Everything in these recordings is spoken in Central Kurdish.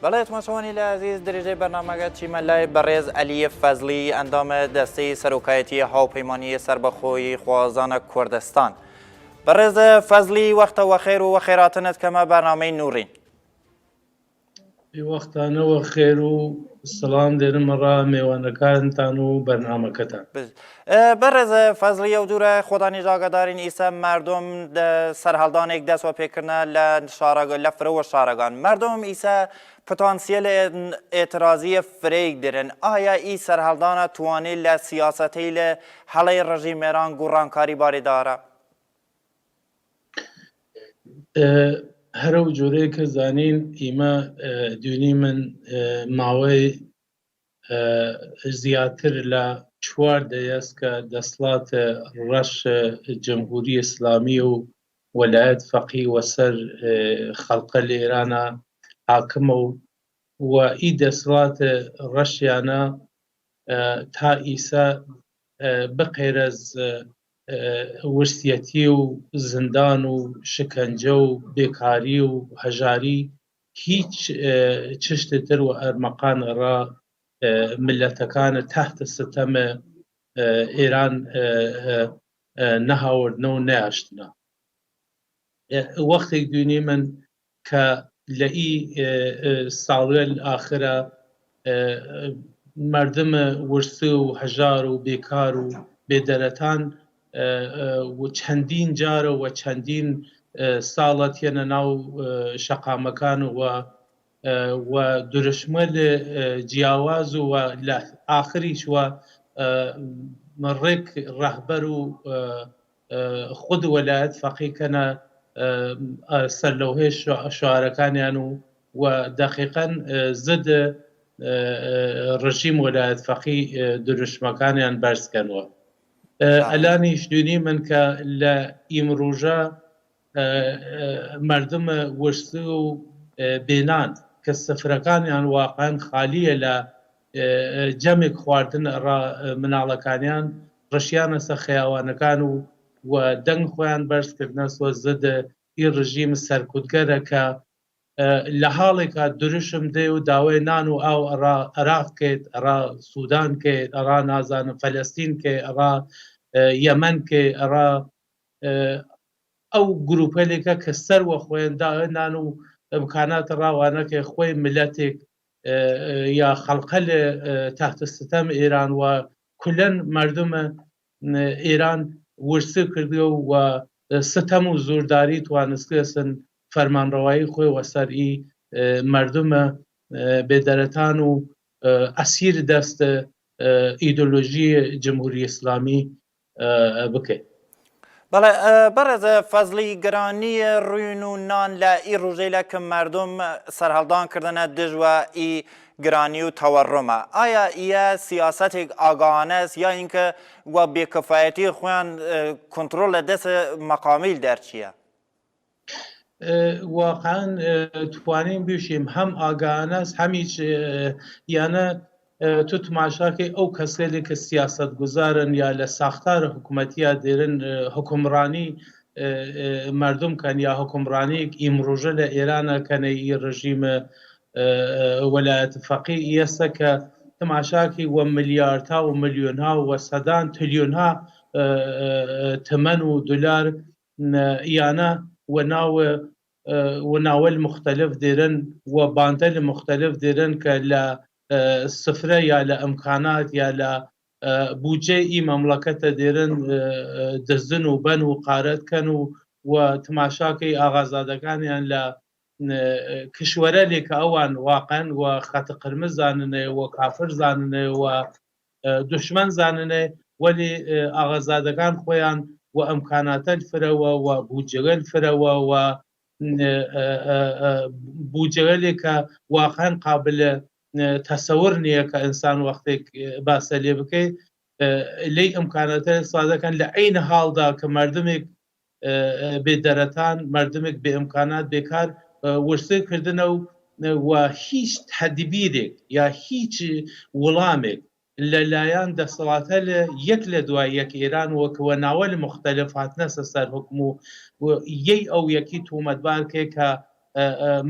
بەڵێ تماشەوانی لە عزیز درێژەی بەرنامەکە چیمە لای بەڕێز ئەلیە فەزلی ئەندامە دەستەی سەرۆکایەتی هاوپەیمانی سربەخۆیی خوازانە کوردستان. بەڕێز فەزلی وەختەوە خێر و وەخێراتنت کەمە بەرنامەی نوورین. وەختانەوە خێر و سڵام دێنمەڕا میێوانەکانتان و بەرنامەکەتان. بەڕێز فەزلی ئەو دوورە خۆدانی ژاگەدارین ئیسە مردم سەرهەڵدانێک دەستوە پێکردە لە فرەوە شارەکان. مردم ئیسە پتانسیل ئێترازیە فرەیەک درن. ئایا ئی سەرهەڵدانە توانێت لە سیاسەتەی لە هەڵەی ڕژیمێران گوڕانکاری باریدارە؟ هەرە و جۆرەیە کە زانین ئیمە دوێنی من ماوەی زیاتر لە 4 دەیەست کە دەسڵاتە ڕەش جەمهوری ئیسلامی و وەلایەت فەقیه وەسەر خەڵقە لە ئێرانە حاکمە و ئی دەسڵاتە ڕەشیانە تا ئیسا بقێرەز ورسیەتی و زندان و شکنجە و بێکاری و هەژاری هیچ چشتتر و ئەرمەقانە ڕا ملەتەکانە تحتە ستەمە ئێران نەهاوردنە و نەیاشتنە. وەختێک دوێنێ من کە لە ئی ساڵە ئاخرە مردمە ورسە و هەژار و بێکار و بێدەرەتان و چەندین جارە و چەندین ساڵە تێنە ناو شەقامەکان و درشمەل جیاواز و لە ئاخریش وە ڕێک ڕەهبەر و خود وەلایەت فەقیهکەنە سەر لەوهێ شعارەکانیان و دەقیقەن زد ڕژیم وەلایەت فەقیه درشمەکانیان بەرزکەنەوە. ئەلانیش دوێنێ من کە لە ئیمڕۆژە مردمە ورسە و بێنان کە سفرەکانیان واقعەن خالیە لە جەمێک خواردن مناڵەکانیان ڕشیانە سەر خەیاوانەکان و دەنگ خۆیان بەرزکردنە سوە زدە ئی ڕژیم سەرکوتگەرە کە لە حاڵێکا درشم دێ و داوای نان و ئاو عێراق کێت، ئەڕا سوودان کێت، ئەڕا نازانم فەلەستین کێ، ئەڕا یەمەن کێ، ئەڕا ئەو گروپەلێکە کە سەروە خۆیان داوای نان و ئیمکاناتە ڕاوانەکە خۆی ملەتێک یا خەڵقە لە تحتە ستەم ئێران و کولەن مردمە ئێران ورسە کردووە و ستەم و زۆرداری توانستکەسن فەرمانڕەوایی خۆی وەسەر ئی مردمە بێدەرەتان و ئەسیر دەستە ئیدۆلۆژی جمهوری ئیسلامی بکەیت. بەڵێ بەڕێزە فەزلی گرانیە ڕوین و نان لە ئی ڕۆژەیە کە مردم سەرهەڵدان کردنە دژوە ئی گرانی و تەوەڕمە. ئایا ئیە سیاسەتێک ئاگاهانەست یا اینکە وە بێکەفایەتی خۆیان کۆنتڕۆل لە دەست مەقامیل دەرچیە؟ واقعاً توانین بشیم هەم ئاگاهانەست هەمیش یانە تو تماشاکەی ئەو کەسێک کە سیاست گوزارن یا لە ساختارە حکوومەتیە دێرن حکومڕانی مردم کەن یا حکومڕانیەک ئیمڕۆژە لە ئێرانە کەنە ئی ڕژیمە وەلایەت فەقیه ئێستا کە تماشاکی وە ملیاردها و ملیۆنها و سەدان تریۆنها تمەن و دولار یانە وناول مختلف دێرن و باندەل مختلف دێرن کە لە سفرە یا لە ئەمکانات یا لە بودجێ ئی مەملەکەتە دێرن دەزن و بەن و قارەتکەن و تماشاکەی ئاغازادەکانیان لە کشوەرە لێکە ئەوان واقعەن و خەتە قرمز زاننێ و کافر زاننێ و دوشمەن زاننێ وەلی ئاغازادەکان خۆیان و ئەمکاناتە فرەوە و بودجەگەل فرەوە و بودجەگەلێکە واقعەن قابلە تەسەور نییە کە ئینسان وەختێک باسە لێ بکەیت لێی ئەمکاناتە سادەکەن لە عینە حاڵدا کە مردمێک بێدەرەتان مردمێک بێ ئەمکانات بێکار ورسە کردنە و هیچ تەدبیرێک یا هیچ وەڵامێک لەلایەن دەسەڵاتە لە یەک لە دوای یەک ئێران وەکوە ناوەل مختلف هاتنە سەر حکم و یەی ئەو یەکی تومەتبارکێ کە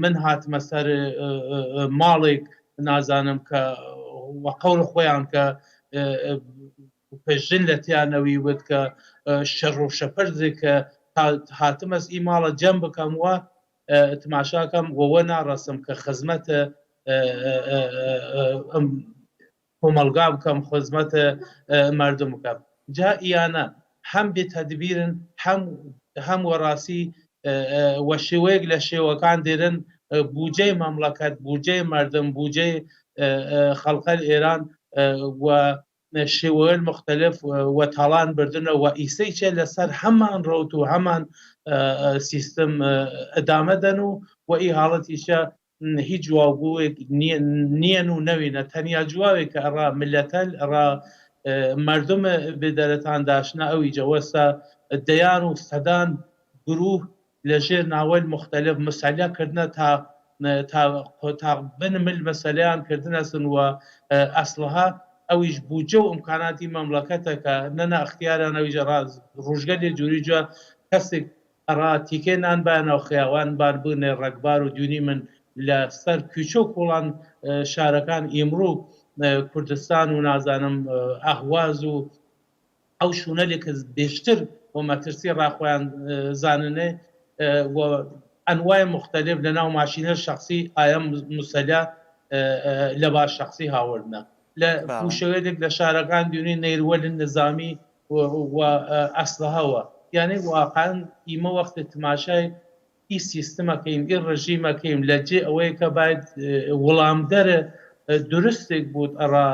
من هاتمە سەر ماڵێک نازانم کە وەقەول خۆیان کە پێژن لە تیانەوی وت کە شەڕ و شەپەرزێک کە هاتمەس ئی ماڵە جەم بکەم وە تماشاکەم وەوە ناڕەسم کە خزمەتە کۆمەلگا بکەم خزمەتە مردم بکەم جا ئیانە هەم بێتەدبیرن هەم وەڕاستی وە شێوەیەک لە شێوەکان دێرن بودجەی مەملەکەت بودجەی مردم بودجەی خەڵقەی ئێران و شێوەیە مختلف و تاڵان بردنە و ئیسەی چێ لەسەر هەمان ڕۆت و هەمان سیستم ئەدامەدەن و ئی حاڵەتیشە هیچ جواببووێک نیەن و نەوینە تەنیا جوابێک کە ئەڕا ملەتەل ئەڕا مردمە بێدەرەتان داشنا ئەوی جەوەسە دەیان و سەدان گروه لەژێر ناوەل مختلف مسەلەکردنە تا بنمل مەسەلەیان کردنەسن و ئەسلها ئەویش بودجە و ئیمکاناتی مەملەکەتە کە نەنا اختیارانەویژە ڕاز ڕۆژگەلێ جووری جوە کەسێک ئەڕا تیکێنان بانەوە خەیاوان بار بوونێ ڕەگبار و دوونی من لە سەر کوچە و کوڵان شارەکان ئیمڕۆ کوردستان و نازانم ئەهواز و ئەو شوونەلێک کە بێشتر بۆ مەترسی ڕاخۆیان زاننێ و ئەنوای مختلف لە ناو ماشینە شخصی ئایا موسەلا لە باش شخصی هاوردنە لە پوشەوەیەک لە شارەکان دوونی نەیروەلن نظامی و ئەسلەهەوە یعنی واقعاً ئیمە وەختە تماشای ئی سیستمەکەیم ئی ڕژیمەکەیم لە جێ ئەوەیە کە باید وەڵامدەرە درستێک بوت ئەڕا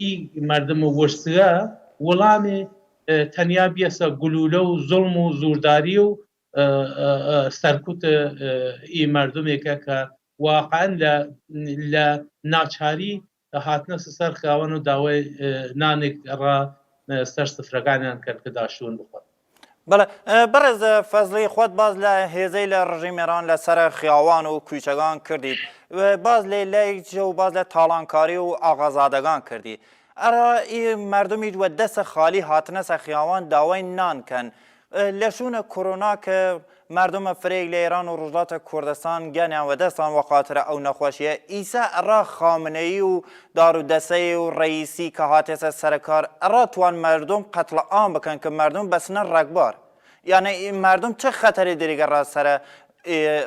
ئی مردم و وەرسگە وەڵامی تەنیا بیەسە گلولە و زوڵم و زورداری و سەرکوت ئی مردمێکە کە واقعاً لە ناچاری هاتنە سەر خاوەن و داوای نانێک ڕا سەر سفرەکانیان کرد کە داشتون بخۆن. بەڵێ بەڕێز فەزلی خۆت باز لە هێزەی لە ڕژیمێران لەسەر خیاوان و کوچەکان کردیت باز لێ لایجە و باز لە تاڵانکاری و ئاغازادەکان کردی ئەرا ئی مردمی وە دەسە خالی هاتنە سە خیاوان داوای نانکەن لە شوونە کۆرۆنا کە مردمە فرێک لە ئێران و ڕۆژهەڵاتە کوردستان گەنیان وە دەستان وە خاترە ئەو نەخۆشیە ئیسا ئەڕا خامنەیی و دارودەسەی و ڕئیسی کە هاتێسە سەرکار ئەڕا توان مردم قەتڵە ئام بکەن کە مردم بەسنە ڕەگبار یانە مردم چه خەتەری دەریگەڕا سەرە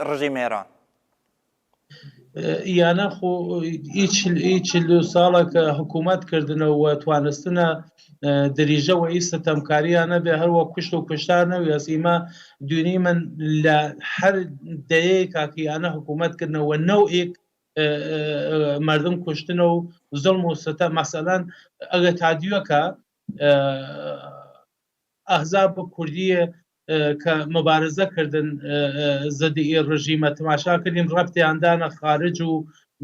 ڕژیمێران یانە خۆ هیچ ساڵە کە حکوومەتکردنەوە توانستنە دریژە و ئی ستەمکاریانە بێ هەروە کوشت و کوشتار نەویست ئیمە دوونی من لە هەر دەیەک کاکیانە حکوومەتکردنەوە نەوئێک مردم کوشتنە و زڵم و ستە مەسەلەن ئەگە تادیوەکە ئەحزاب کوردیە کە مبارزە کردن زەدی ڕژیمە تماشا کردیم ڕەبتیاندانە خارج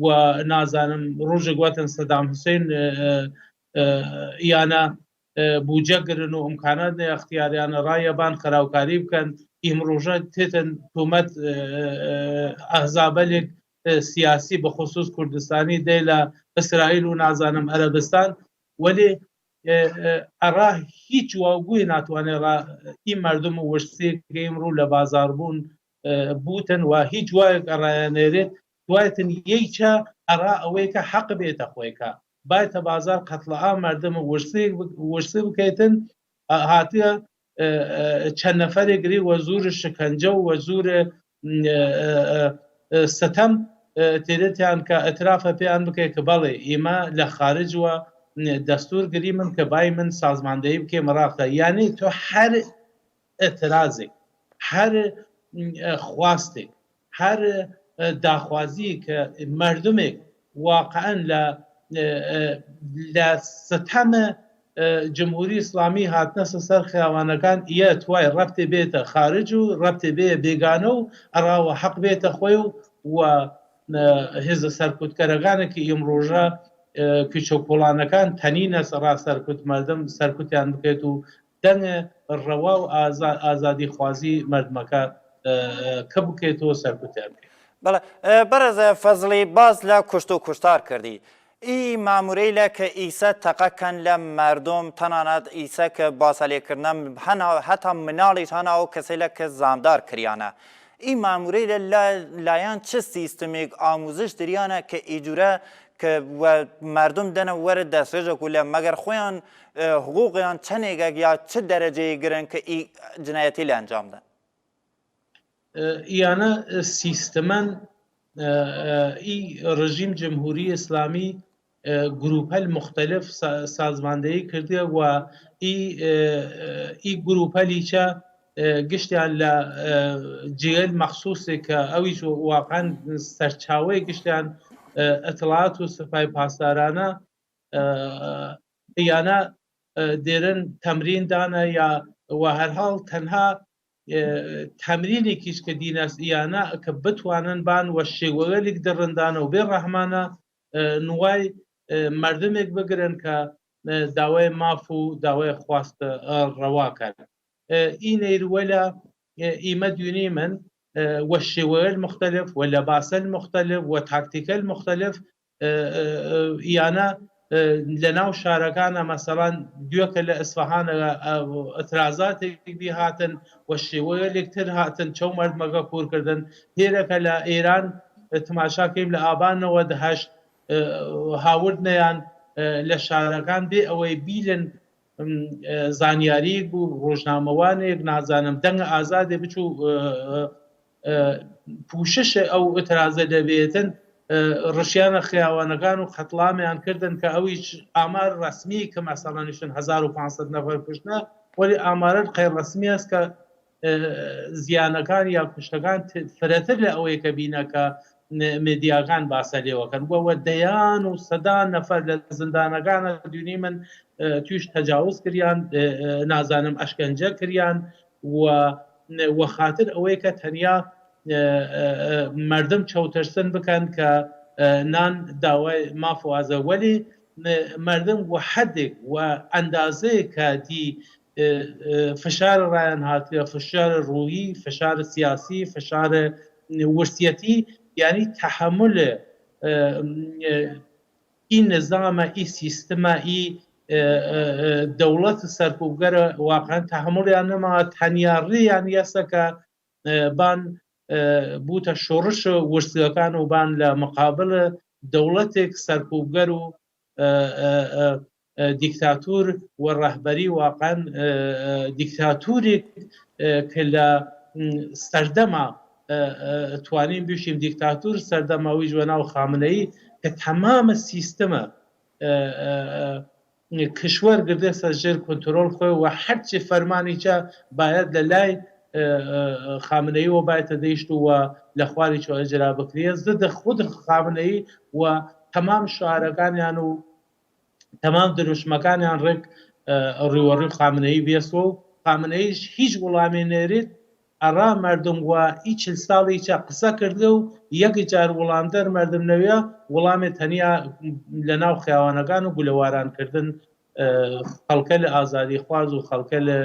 و نازانم ڕۆژە گواتن سەدام حوسێن یانە بودجە گرن و ئیمکانات اختیاریانە ڕایەبان خەراوکاری بکەن ئیمڕۆژە تێتن تۆمەت ئەحزابەلێک سیاسی بەخصوص کوردستانی دێ لە ئیسرائیل و نازانم عەرەبستان وەلێ ئەڕا هیچ واوگوی ناتوانێت ئی مردم و وەرسێک ئیمڕۆ لە بازاربوون بوتن و هیچ وایەک ئەڕایەنێرێت دوایەتن یەیچە ئەڕا ئەوەیە کە حەق بێتە خۆیکە باێتە بازار قەتڵەعام مردم و وەرسێ بکەیتن هاتیە چەند نەفەرێک گری وە زۆرە شکنجە و وە زۆرە ستەم تێرێتیان کە ئەترافە پێیان بکەیت کە بەڵێ ئێمە لە خارج وە دەستور گری من کە بای من سازماندەیی بکێ مەراقە یعنی تۆ هەر ئەترازێک هەر خواستێک هەر داخوازی کە مردمێک واقعاً لە ستەمە جمهوری ئیسلامی هاتنە سەر خیاوانەکان ئیە توای ڕەبتێ بێتە خارج و ڕەبتێ بێ بێگانە و ئەڕاوە حەق بێتە خۆی و هێزە سەرکوتکەرەکانێکی ئیمڕۆژە کوچە و کۆڵانەکان تەنینە ڕا سەرکوت مردم سەرکوتیان بکەیت و دەنگە ڕەوا و ئازادی خوازی مردمەکە کە بکەیتەوە سەرکوتیان بکەیت. بەڵێ بەرەز فەزلی باز لە کوشت و کوشتار کردی ئی مامورەی لە کە ئیسە تەقەکەن لە مردم تەنانەت ئیسە کە باسەلێکردنە هەتا مناڵیش هەنا و کەسەی لە کە زامدار کریانە ای ماموری لایان چه سیستمیک آموزش دریانه که ایجوره که و مردم دنه ورد دسترجه کله مگر خویان حقوقیان چه نگه یا چه درجه گرن که ای جنایتی لانجام ده؟ ایانه سیستمن ای رژیم جمهوری اسلامی گروپل مختلف سازماندهی کرده و ای گروپلی چه گشتیان لجیل مخصوصی که اویش واقعا سرچاوی گشتیان اطلاعات و سپای پاسدارانه ایانه دیرن تمرین دانه یا و هر حال تنها تمرینێکیش کە دیناس ئیانە کە بتوانن بان وە شێوەیەک دەڕندانە و بێ ڕەحمانە نوای مردمێک بگرن کە داوای ماف و داوای خواستە ڕەواکەن ئی نەیروەلە ئیمە دوێنێ من وە شێوەیە مختلف وە لە باسەل مختلف وە تاکتیکەل مختلف ئیانە لە ناو شارەکانە مەسەڵان دوێکە لە ئەسفەهانە ئەترازاتێکی بی هاتن وە شێوەیەکتر هاتن چەو مەردمەکە کوورکردن هێرەکە لە ئێران تماشاکەیم لە ئابانەوە دەهشت هاوردنیان لە شارەکان بێ ئەوەی بیلن زانیاریک بوو ڕۆژنامەوانێک نازانم دەنگە ئازادێ بچوو پوششە ئەو ئەترازە دەبێتن ڕشیانە خیاوانەکان و قەتڵامیان کردن کە ئەویش ئامار ڕسمی کە مەسەڵانیشن 1500 نەفەر کوشتە وەلی ئامارە قەیر ڕسمی است کە زیانەکان یا کوشتەکان فرەتر لە ئەوەی کە بینەکە مێدیاکان باسە لێوەکەن وە دەیان و سەدان نەفەر لە زندانەکانە دوێنێ من توش تەجاوز کریان نازانم ئەشکەنجە کریان وە خاتر ئەوەی کە تەنیا مردم چەوتەرسن بکەن کە نان داوای مافوازە وەلی مردم وە حەدێک وە ئەندازەیە کە دی فشار ڕایان هاتووە فشار ڕوویی فشار سیاسی فشار ورسیەتی یعنی تحمل ئی نظامە ئی سیستمە ئی دەوڵەت سەرکوبگەرە واقعا تحملیان نەما تەنیاڕیان یەسە کە بان بوتە شۆڕش ورسیەکان و بان لە مقابل دەوڵەتێک سەرکوبگەر و دیکتاتور و ڕەهبەری واقعا دیکتاتورێک کە لە سەردەما توانین بشیم دیکتاتور سەردەماوی ژوەناو خامنەیی کە تەمامە سیستەمە کشوەر گردێ سەرژێر کۆنترۆل خۆی و هەرچی فەرمانیچە باید لە لای خامنەیەوە باێتە دەیشت وە لە خواری چۆ ئەجرا بکرێ زدە خود خامنەیی و تەمام شعارەکانیان و تەمام دروشمەکانیان ڕێک ڕێوەڕووی خامنەیی بێسۆ و خامنەیش هیچ وڵامی نێرێت ئەڕا مردم وە ئی چل ساڵیچە قسە کردە و یەکی جار وڵامدەر مردم نەوێ وڵامێ تەنیا لە ناو خیاوانەکان و گولەوارانکردن خەڵکە لە ئازادی خواز و خەڵکە لە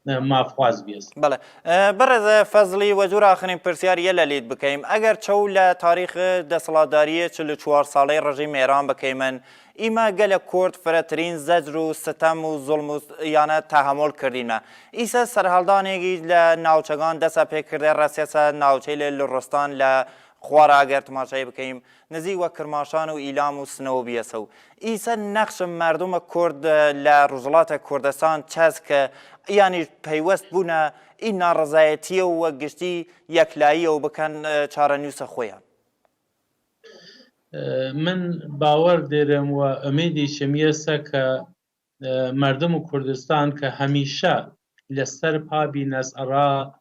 مافخواز بیست. بله برز فضلی وجور آخرین پرسیاریه لیت بکیم اگر چو لتاریخ دستلاداری 44 ساله رژیم ایران بکیمن ایما گل کرد فراترین زجر و ستم و ظلم و یعنی تحمل کردیم ایسا سرحالدانیگی لناوچگان دست پیک کرده رسیس ناوچه لرستان خواره اگر تماشایی بکیم نزی و کرماشان و ایلام و سنو بیسو ایسا نقش مردم کرد لرزلات کردستان چیز که یعنی پیوست بونه این نارضایتی و گشتی یکلایی و بکن چارنیوس خویان من باور دارم و امیدی شمیسته که مردم کردستان که همیشه لسر پابی نس ارا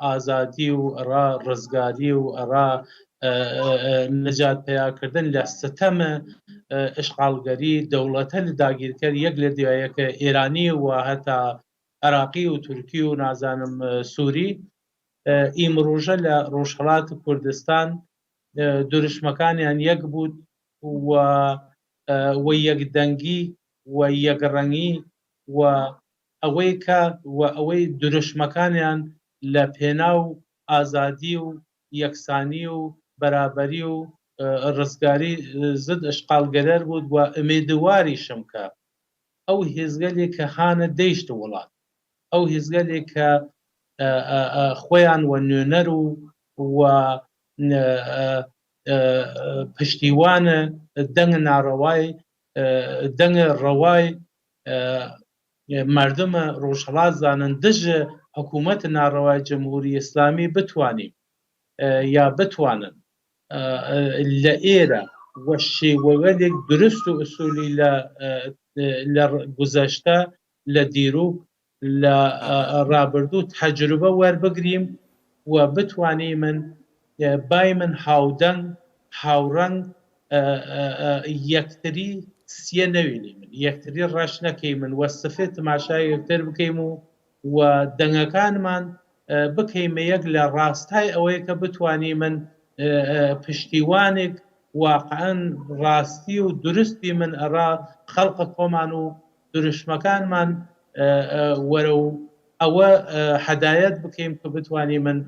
آزادی و ارا رزگاری و ارا نجات پیا کردن لستم اشغالگری دولت داگیر کرد یک لدیه که ایرانی و حتی عراقی و ترکی و نازانم سوری ایمروژه لروشهلات کردستان دورشمەکانیان یەک بود و یەکدەنگی و یەکڕەنگی و ئەوەی کە و ئەوەی دورشمەکانیان لە پێناو ئازادی و یەکسانی و بەرابەری و ڕزگاری زد ئەشقالگەرەر بود و ئومێدوواریشم کە ئەو هێزگەلێک کە هانە دەیشت وڵات ئەو هێزگەلێک کە خۆیان و نوێنەر و پشتیوانە دەنگ ناڕەوای دەنگە ڕەوای مردمە ڕۆژهەڵات زانن دژە حکوومەت ناڕەوای جمهوری ئیسلامی بتوانین یا بتوانن لە ئێرە وە شێوەوەلێک درست و ئوسولی لە گوزەشتە لە دیرۆک لە ڕابردوو تەجروبە وەربگریم و بتوانی من بای من هاودەنگ هاوڕەنگ یەکتری سیە نەوینی من یەکتری ڕەش نەکەی من وە سفێت تماشای یەکتر بکەیم و دەنگەکانمان بکەیمە یەک لە ڕاستای ئەوەیە کە بتوانی من پشتیوانێک واقعەن ڕاستی و درستی من ئەڕا خەڵقە کۆمان و دروشمەکانمان وەرە و ئەوە هەدایەت بکەیم کە بتوانی من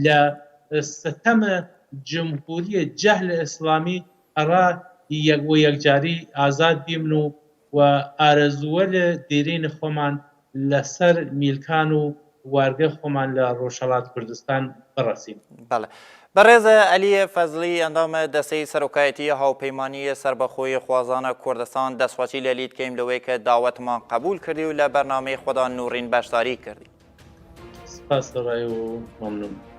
لە ستەمە جمهوریە جەهل ئیسلامی ئەڕا یەکجاری ئازاد بیمن و ئارەزووە لە دێرینە خۆمان لەسەر میلکان و وارگە خۆمان لە ڕۆژهەڵات کوردستان بڕەسین. بەڕێزە ئەلی فەزلی ئەندامە دەستەی سەرۆکایەتی هاوپەیمانی سربەخۆی خوازانە کوردستان دەستخواچی لە لید کەیم لەوەی کە داوەتمان قبول کردی و لە بەرنامەی خۆدان نوڕین بەشداری کردی. سپاس ڕای و مەمنون.